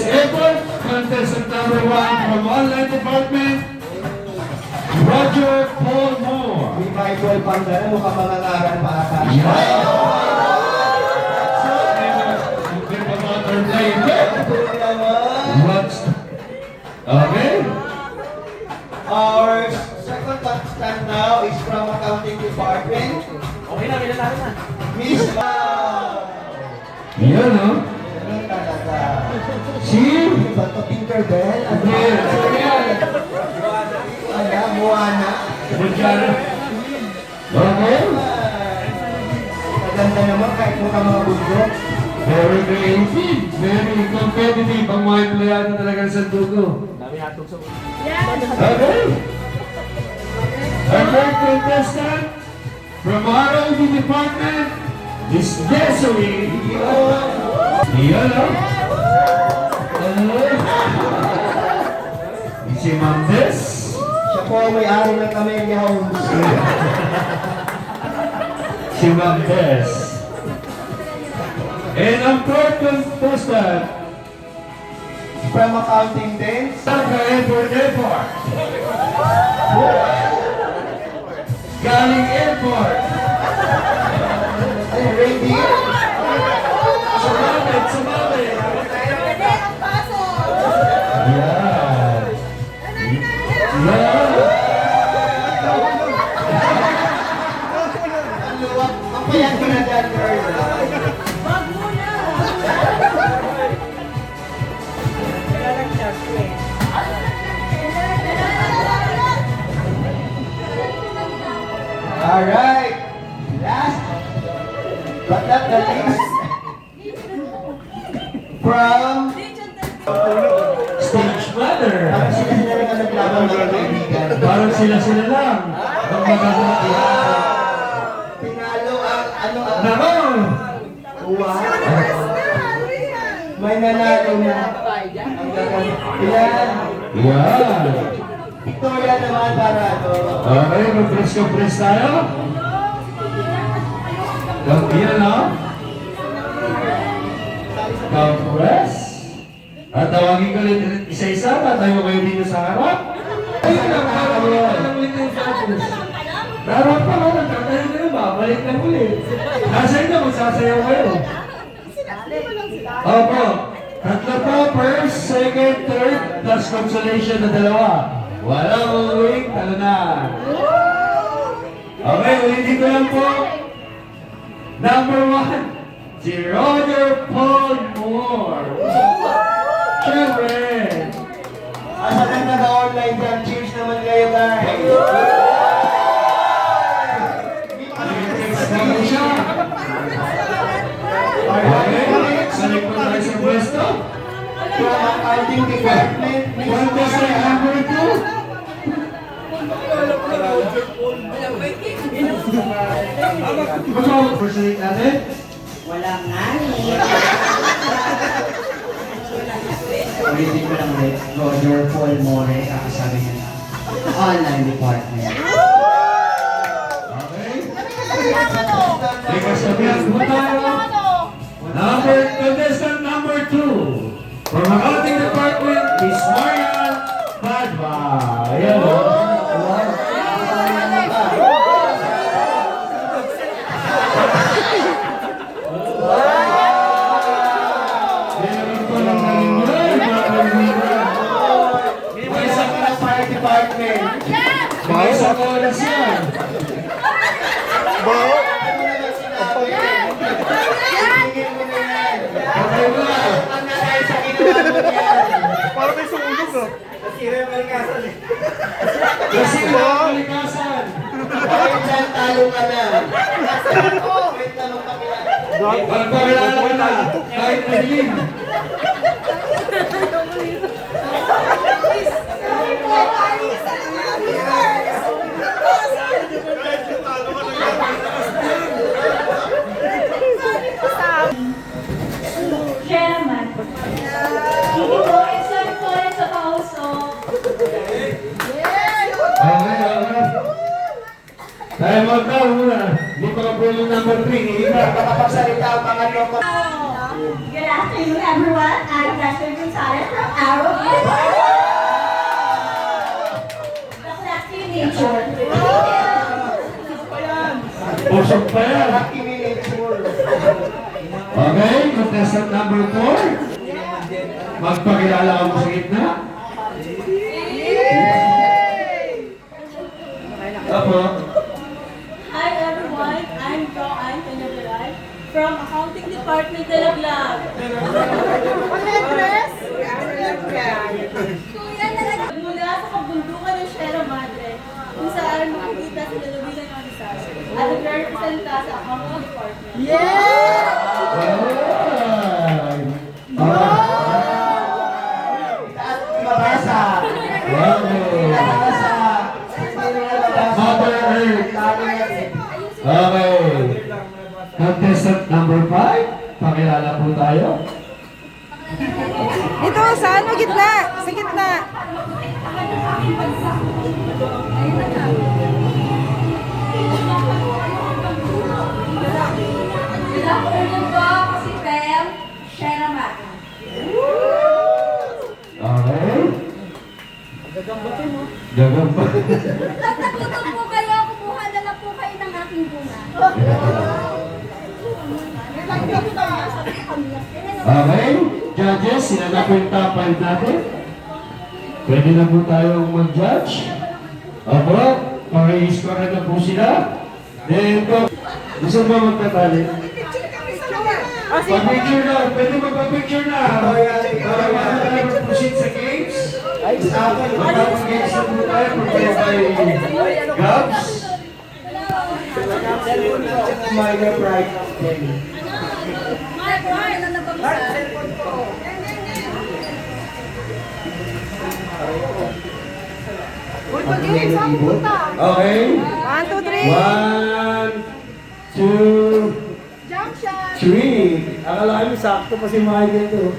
Miss Airport, contestant number 1 from online department, Roger Paul Moore. May Michael Pangdala, mukhang mangangaral pa ata. Okay. Our second contestant now is from accounting department. Okay na, natin na. Miss Yan, no? Ano talaga? Si? Ba ito, Tinkerbell? Ano? Yes. Ano? Moana? Budyara. Okay. Maganda naman kahit mukhang mga bundok. Very creative. Very competitive. Ang mga empleyado talaga sa Sandugo. Dami hatog sa ulo. Okay. Our third contestant from ROD department is Desiree. Yan, no? Si Ma'am Des. Siya po ang may-ari ng Camellia Homes. Si Ma'am Des. And ang fourth contestant From accounting din. Saka Airport. Galing Airport. Ay, reindeer. Sumabit. Yan. Yan. Ang luwak. Ang payat ko na dyan, girl. Alright. Last but not the least. From Stage mother. parang sila lang ang naglaban mga kaibigan. Parang sila lang. Ang magagawa. Pinalo ang ano ang Nako! wow. May nanalo na. Ang gagamit. Yan. Yan. Victoria naman para to. Okay, mag-press tayo. Yan, no? Compress. At tawagin ko ulit isa-isa. Tatay mo kayo dito sa harap. Ayun lang, parang ulit yung status. Dapat pa ka, nagtatayo na yun, babalik na ulit. Nasa inyo, magsasayaw kayo. Opo. Tatlo po, first, second, third, plus consolation na dalawa. Walang uuwing, talo na. Okay, ulitin ko lang po. Number 1, si Roger Paul Moore. Siyempre. Asa na naka-online dyan? Cheers naman kayo, guys. Ano siya? Okay, sa likod tayo sa pwesto. From accounting department. Contestant number 2. First natin. Walang nani. Ulitin ko lang ulit. Roger Paul More, kakasabi niya na. Online department. Okay. Teka sabihan po tayo. Contestant number 2. From accounting department is Marian Padva. Ayan o. Meron pa lang nalinyan, mga kaibigan. May isa ka ng fire department. Mga isang oras yan. Okay ba? Parang may sumulog ah. Kasi mga kalikasan. Dahil dyan, talo ka na. Wait lang, magpakilala. Magpakilala ka na. Kahit madilim. Chairman. Hindi po, except po sa kausok. Okay, okay. Time out na muna. Hindi pa ka po yung number 3. Hindi ka. Makapagsalita ang mga loko. Good afternoon, everyone. I'm Dr. Gonzalez. Busog pa yan. Rocky miniature. Okay, contestant number 4. Magpakilala ka mo sa gitna. Apo. Hi everyone, I'm Joanne Peñaveral from Accounting Department de la Blag. Mula sa kabundukan ng Sierra Madre, kung saan makikita si Lalawigan ng Rizal at nagre-representa sa Accounting Department. Mabasa. Mabasa. Mother Earth. Okay. Contestant number 5. Pakilala po tayo. Ito, sa ano, gitna. Sa gitna. Good afternoon po. Ako si Pem Sierra Madre. Okay. Gagamba. Natututo po kayo. Kumuha na lang po kayo ng aking bunga. Okay. Judges, sila na po yung top 5 natin. Pwede na po tayong mag-judge. Opo, pang-i-score na po sila. Then, gusto ba magtatali? Pag-picture na, pwede magpa-picture na. Para mag-proceed sa games. Magpapag-games na po tayo. Pag-games by Gabs. Minor pride. Okay. 1, 2, 3. 1, 2, Jump shot. 3. Akala kami sakto pa si Michael to.